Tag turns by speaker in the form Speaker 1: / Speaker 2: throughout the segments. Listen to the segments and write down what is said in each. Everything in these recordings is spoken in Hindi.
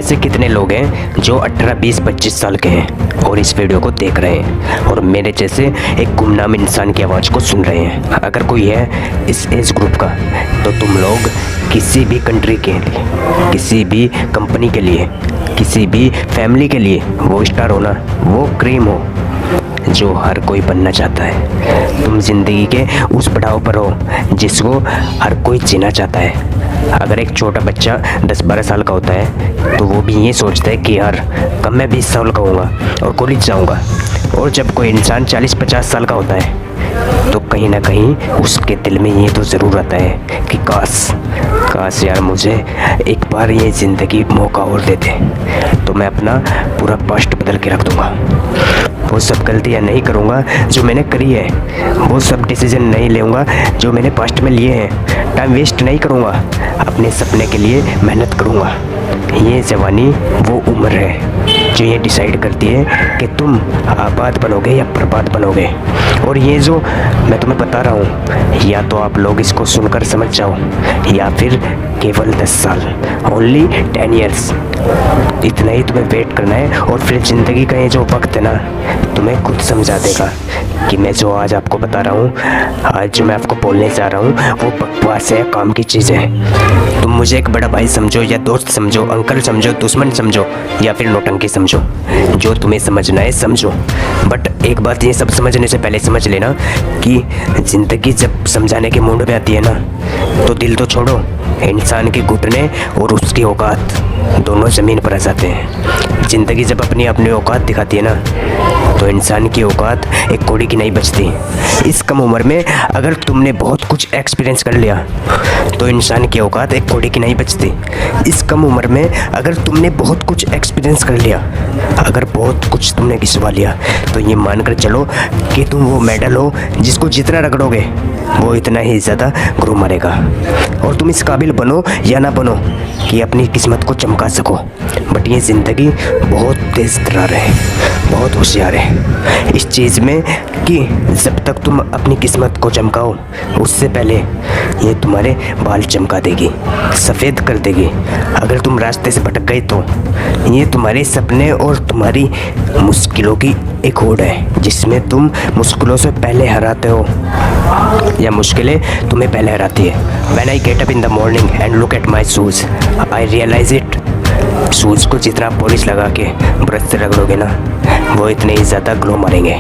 Speaker 1: ऐसे कितने लोग हैं जो 18, 20, 25 साल के हैं और इस वीडियो को देख रहे हैं और मेरे जैसे एक गुमनाम इंसान की आवाज़ को सुन रहे हैं। अगर कोई है इस एज ग्रुप का तो तुम लोग किसी भी कंट्री के लिए, किसी भी कंपनी के लिए, किसी भी फैमिली के लिए वो स्टार हो ना, वो क्रीम हो जो हर कोई बनना चाहता है। तुम ज़िंदगी के उस पड़ाव पर हो जिसको हर कोई जीना चाहता है। अगर एक छोटा बच्चा 10-12 साल का होता है तो वो भी ये सोचता है कि यार कब मैं 20 साल का होऊंगा और कॉलेज जाऊंगा। और जब कोई इंसान 40-50 साल का होता है तो कहीं ना कहीं उसके दिल में ये तो ज़रूर आता है कि काश यार मुझे एक बार ये ज़िंदगी मौका और देते तो मैं अपना पूरा पास्ट बदल के रख दूँगा। वो सब गलतियाँ नहीं करूँगा जो मैंने करी है, वो सब डिसीजन नहीं लूँगा जो मैंने पास्ट में लिए हैं। टाइम वेस्ट नहीं करूँगा, अपने सपने के लिए मेहनत करूँगा। ये जवानी वो उम्र है जो ये डिसाइड करती है कि तुम आबाद बनोगे या बर्बाद बनोगे। और ये जो मैं तुम्हें बता रहा हूँ, या तो आप लोग इसको सुनकर समझ जाओ या फिर केवल 10 साल, ओनली 10 ईयर्स, इतना ही तुम्हें वेट करना है। और फिर ज़िंदगी का ये जो वक्त है ना, तुम्हें खुद समझा देगा कि मैं जो आज आपको बता रहा हूँ, आज जो मैं आपको बोलने जा रहा हूँ वो बकवास है, काम की चीज़ है। तुम मुझे एक बड़ा भाई समझो या दोस्त समझो, अंकल समझो, दुश्मन समझो या फिर नौटंकी समझो, जो तुम्हें समझना है समझो। बट एक बात ये सब समझने से पहले समझ लेना कि ज़िंदगी जब समझाने के मूड में आती है ना, तो दिल तो छोड़ो, इंसान के घुटने और उसकी औकात दोनों ज़मीन पर आ जाते हैं। ज़िंदगी जब अपनी औकात दिखाती है ना, तो इंसान की औकात एक कौड़ी की नहीं बचती। इस कम उम्र में अगर तुमने बहुत कुछ एक्सपीरियंस कर लिया तो इंसान की औकात एक कौड़ी की नहीं बचती। इस कम उम्र में अगर तुमने बहुत कुछ एक्सपीरियंस कर लिया, अगर बहुत कुछ तुमने घिसवा लिया, तो ये मानकर चलो कि तुम वो मेडल हो जिसको जितना रगड़ोगे वो इतना ही ज़्यादा ग्रो मारेगा। और तुम इस काबिल बनो या ना बनो कि अपनी किस्मत को चमका सको। बट ये ज़िंदगी बहुत तेज़ तर्रार है, बहुत होशियार है इस चीज़ में कि जब तक तुम अपनी किस्मत को चमकाओ, उससे पहले ये तुम्हारे बाल चमका देगी, सफ़ेद कर देगी। अगर तुम रास्ते से भटक गए तो ये तुम्हारे सपने और तुम्हारी मुश्किलों की एक होड़ है जिसमें तुम मुश्किलों से पहले हराते हो या मुश्किलें तुम्हें पहले हराती है। When I get up in the morning and look at my shoes, I realize it. Shoes को जितना पॉलिश लगा के ब्रश से रगड़ोगे ना, वो इतने ही ज़्यादा ग्लो मारेंगे।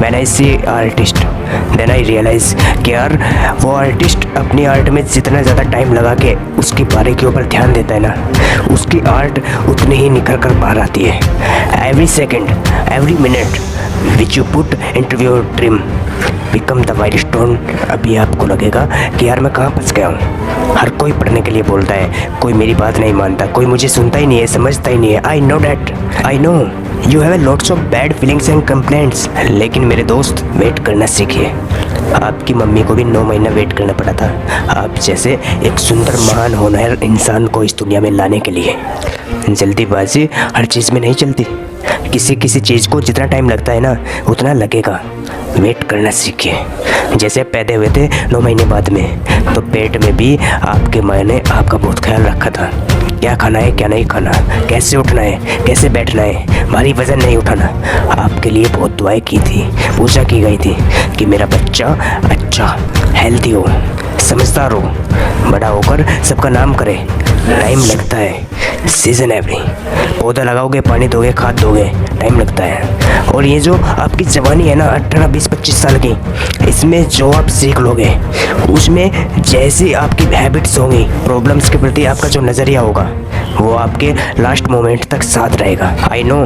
Speaker 1: When I see artist, then I realize कि यार वो आर्टिस्ट अपनी आर्ट में जितना ज़्यादा टाइम लगा के उसकी बारीकियों पर ध्यान देता है ना, उसकी आर्ट उतनी ही निखर कर बाहर आती है। Every second, every minute which you put into your dream become the milestone। अभी आपको लगेगा कि यार मैं कहाँ फंस गया हूँ। हर कोई पढ़ने के लिए बोलता है, कोई मेरी बात नहीं मानता, कोई मुझे सुनता ही नहीं है, समझता ही नहीं है। I know that, I know you have lots of bad feelings and complaints। लेकिन मेरे दोस्त, वेट करना सीखिए। आपकी मम्मी को भी 9 महीना वेट करना पड़ा था आप जैसे एक सुंदर महान होनहार इंसान को इस दुनिया में लाने के लिए। जल्दीबाजी हर चीज़ में नहीं चलती, किसी चीज़ को जितना टाइम लगता है ना उतना लगेगा। वेट करना सीखिए। जैसे पैदा हुए थे 9 महीने बाद में, तो पेट में भी आपके माँ ने आपका बहुत ख्याल रखा था, क्या खाना है क्या नहीं खाना, कैसे उठना है कैसे बैठना है, भारी वज़न नहीं उठाना। आपके लिए बहुत दुआएं की थी, पूजा की गई थी कि मेरा बच्चा अच्छा हेल्दी हो, समझदार हो, बड़ा होकर सबका नाम करे। टाइम लगता है, सीजन एवरी, पौधा लगाओगे, पानी दोगे, खाद दोगे, टाइम लगता है। और ये जो आपकी जवानी है ना 18, 20, 25 साल की, इसमें जो आप सीख लोगे उसमें जैसी आपकी हैबिट्स होंगी, प्रॉब्लम्स के प्रति आपका जो नज़रिया होगा वो आपके लास्ट मोमेंट तक साथ रहेगा। आई नो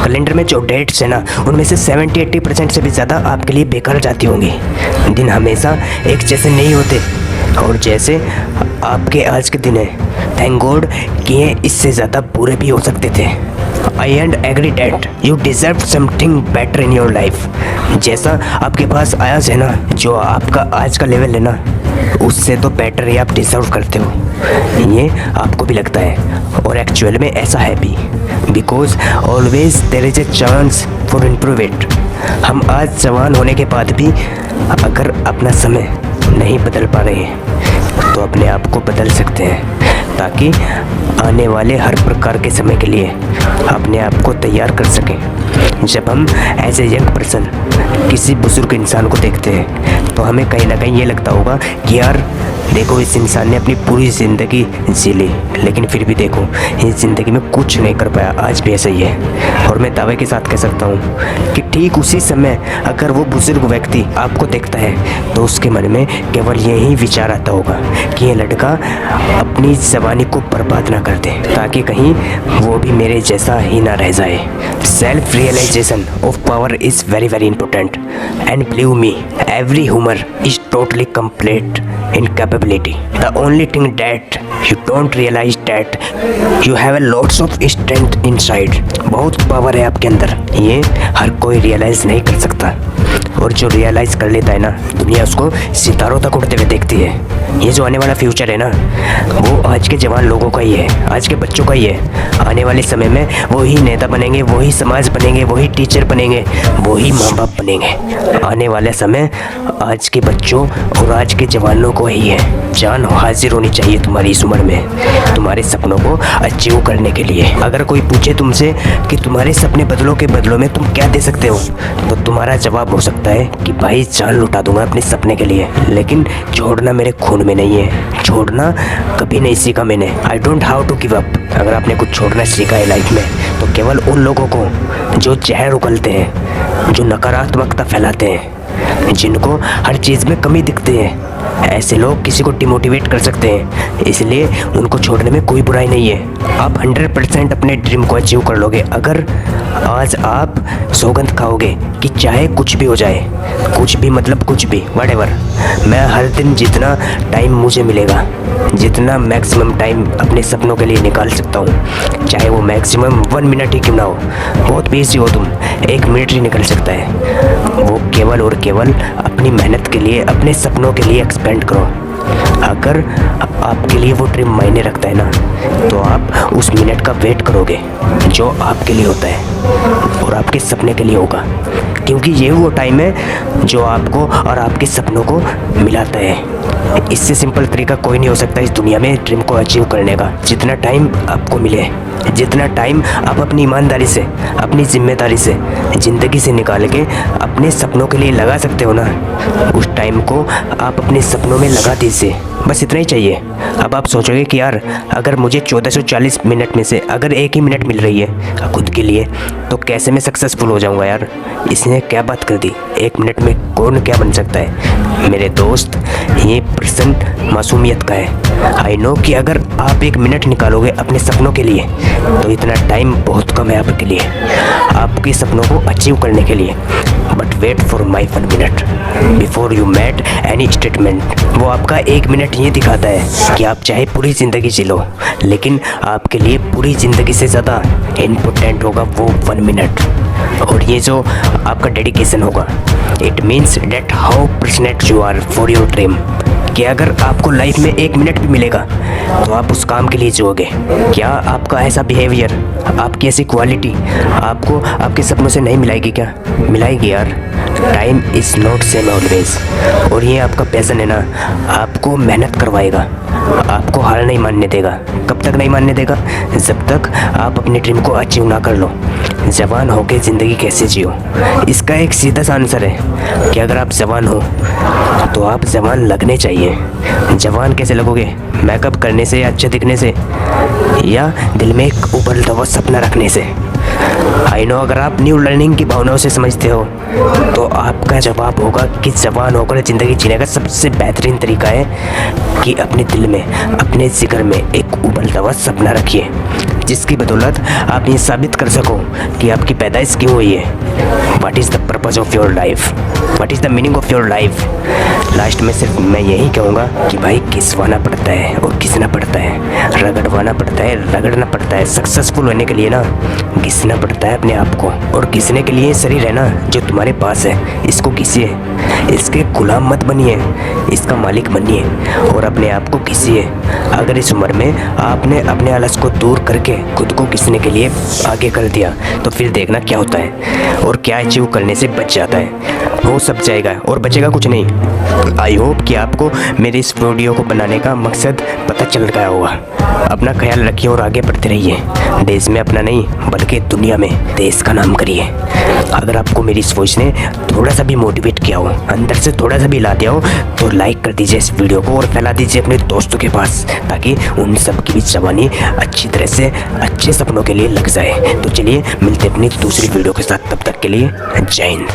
Speaker 1: कैलेंडर में जो डेट्स है ना उनमें से 70-80% से भी ज़्यादा आपके लिए बेकार जाती होंगी। दिन हमेशा एक जैसे नहीं होते और जैसे आपके आज के दिन है, थैंक गॉड कि ये इससे ज़्यादा बुरे भी हो सकते थे। I and agree that you deserve something better in your life. जैसा आपके पास आज है ना, जो आपका आज का लेवल है ना, उससे तो बेटर ही आप डिज़र्व करते हो, ये आपको भी लगता है। और एक्चुअल में ऐसा है भी, because always there is a chance for improve it. हम आज जवान होने के बाद भी अगर अपना समय नहीं बदल पा रहे हैं तो अपने आप को बदल सकते हैं। ताकि आने वाले हर प्रकार के समय के लिए अपने आप को तैयार कर सकें। जब हम एज ए यंग पर्सन किसी बुजुर्ग इंसान को देखते हैं तो हमें कहीं ना कहीं ये लगता होगा कि यार देखो इस इंसान ने अपनी पूरी ज़िंदगी जी ली, लेकिन फिर भी देखो इस ज़िंदगी में कुछ नहीं कर पाया। आज भी ऐसा ही है। और मैं दावे के साथ कह सकता हूँ कि ठीक उसी समय अगर वो बुजुर्ग व्यक्ति आपको देखता है तो उसके मन में केवल यही विचार आता होगा कि ये लड़का अपनी जवानी को बर्बाद ना कर दे, ताकि कहीं वो भी मेरे जैसा ही ना रह जाए। Self realisation of power is very very important and believe me every humour is totally complete in capability. The only thing that you don't realize that you have a lots of strength inside. बहुत पावर है आपके अंदर, ये हर कोई रियलाइज़ नहीं कर सकता, और जो रियलाइज़ कर लेता है ना दुनिया उसको सितारों तक उड़ते हुए देखती है। ये जो आने वाला फ्यूचर है ना वो आज के जवान लोगों का ही है, आज के बच्चों का ही है। आने वाले समय में वही नेता बनेंगे, वही समाज बनेंगे, वही टीचर बनेंगे, वही माँ बाप बनेंगे। आने वाले समय आज के बच्चों और आज के जवानों को ही है। जान हाजिर होनी चाहिए तुम्हारी इस उम्र में तुम्हारे सपनों को अचीव करने के लिए। अगर कोई पूछे तुमसे कि तुम्हारे सपने बदलों के बदलों में तुम क्या दे सकते हो, तो तुम्हारा जवाब हो सकता है कि भाई जान लुटा दूंगा अपने सपने के लिए, लेकिन छोड़ना मेरे खून में नहीं है, छोड़ना कभी नहीं सीखा मैंने। I don't how to give up. अगर आपने कुछ छोड़ना सीखा है लाइफ में तो केवल उन लोगों को जो जहर उगलते हैं, जो नकारात्मकता फैलाते हैं, जिनको हर चीज़ में कमी दिखती है। ऐसे लोग किसी को डिमोटिवेट कर सकते हैं, इसलिए उनको छोड़ने में कोई बुराई नहीं है। आप 100% अपने ड्रीम को अचीव कर लोगे अगर आज आप सौगंध खाओगे कि चाहे कुछ भी हो जाए, कुछ भी मतलब कुछ भी, व्हाटएवर, मैं हर दिन जितना टाइम मुझे मिलेगा, जितना मैक्सिमम टाइम अपने सपनों के लिए निकाल सकता हूँ, चाहे वो मैक्सिमम 1 मिनट ही क्यों ना हो, बहुत बिजी हो तुम, 1 मिनट ही निकल सकता है, वो केवल और केवल अपनी मेहनत के लिए, अपने सपनों के लिए एक्सपेंड करो। अगर आपके लिए वो ड्रीम मायने रखता है ना तो आप उस मिनट का वेट करोगे जो आपके लिए होता है और आपके सपने के लिए होगा, क्योंकि ये वो टाइम है जो आपको और आपके सपनों को मिलाता है। इससे सिंपल तरीका कोई नहीं हो सकता इस दुनिया में ड्रीम को अचीव करने का। जितना टाइम आपको मिले, जितना टाइम आप अपनी ईमानदारी से, अपनी जिम्मेदारी से, ज़िंदगी से निकाल के अपने सपनों के लिए लगा सकते हो ना, उस टाइम को आप अपने सपनों में लगा दीजिए। बस इतना ही चाहिए। अब आप सोचोगे कि यार अगर मुझे 1440 मिनट में से अगर 1 ही मिनट मिल रही है खुद के लिए तो कैसे मैं सक्सेसफुल हो जाऊंगा यार, इसने क्या बात कर दी, 1 मिनट में कौन क्या बन सकता है। मेरे दोस्त, ये पर्सन मासूमियत का है। आई नो कि अगर आप 1 मिनट निकालोगे अपने सपनों के लिए तो इतना टाइम बहुत कम है आपके लिए, आपके सपनों को अचीव करने के लिए। But wait for my 1 minute before you made any statement. वो आपका 1 मिनट ये दिखाता है कि आप चाहे पूरी ज़िंदगी जी लो, लेकिन आपके लिए पूरी ज़िंदगी से ज़्यादा इम्पोर्टेंट होगा वो 1 मिनट। और ये जो आपका डेडिकेशन होगा, it means that how passionate you are for your dream, कि अगर आपको लाइफ में 1 मिनट भी मिलेगा तो आप उस काम के लिए जियोगे। क्या आपका ऐसा बिहेवियर, आपकी ऐसी क्वालिटी आपको आपके सपनों से नहीं मिलाएगी क्या? मिलाएगी यार। Time is not same always. और ये आपका पैशन है ना, आपको मेहनत करवाएगा, आपको हार नहीं मानने देगा। कब तक नहीं मानने देगा? जब तक आप अपने ड्रीम को अचीव ना कर लो। जवान होकर ज़िंदगी कैसे जियो, इसका एक सीधा सा आंसर है कि अगर आप जवान हो तो आप जवान लगने चाहिए। जवान कैसे लगोगे? मेकअप करने से, अच्छे दिखने से, या दिल में एक उबलता हुआ सपना रखने से। आई नो अगर आप न्यू लर्निंग की भावनाओं से समझते हो तो आपका जवाब होगा कि जवान होकर ज़िंदगी जीने का सबसे बेहतरीन तरीका है कि अपने दिल में, अपने जिगर में एक उबलता हुआ सपना रखिए, जिसकी बदौलत आप ये साबित कर सको कि आपकी पैदाइश क्यों हुई है। What is the purpose of your life, what is the meaning of your life. Last में सिर्फ मैं यही कहूँगा कि भाई घिसवाना पड़ता है और घिसना पड़ता है, रगड़वाना पड़ता है, रगड़ना पड़ता है। सक्सेसफुल होने के लिए ना घिसना पड़ता है अपने आप को, और घिसने के लिए शरीर है ना जो तुम्हारे पास है, इसको घिसिए। इसके गुलाम मत बनिए, इसका मालिक बनिए और अपने आप को घिसिए। अगर इस उम्र में आपने अपने आलस को दूर करके खुद को घिसने के लिए आगे कर दिया तो फिर देखना क्या होता है और क्या अचीव करने से बच जाता है। वो सब जाएगा और बचेगा कुछ नहीं। आई होप कि आपको मेरे इस वीडियो को बनाने का मकसद पता चल गया होगा। अपना ख्याल रखिए और आगे बढ़ते रहिए। देश में अपना नहीं बल्कि दुनिया में देश का नाम करिए। अगर आपको मेरी इस वॉइस ने थोड़ा सा भी मोटिवेट किया हो, अंदर से थोड़ा सा भी ला दिया हो, तो लाइक कर दीजिए इस वीडियो को और फैला दीजिए अपने दोस्तों के पास, ताकि उन सब की भी जवानी अच्छी तरह से अच्छे सपनों के लिए लग जाए। तो चलिए मिलते अपनी दूसरी वीडियो के साथ, तब तक के लिए जय हिंद।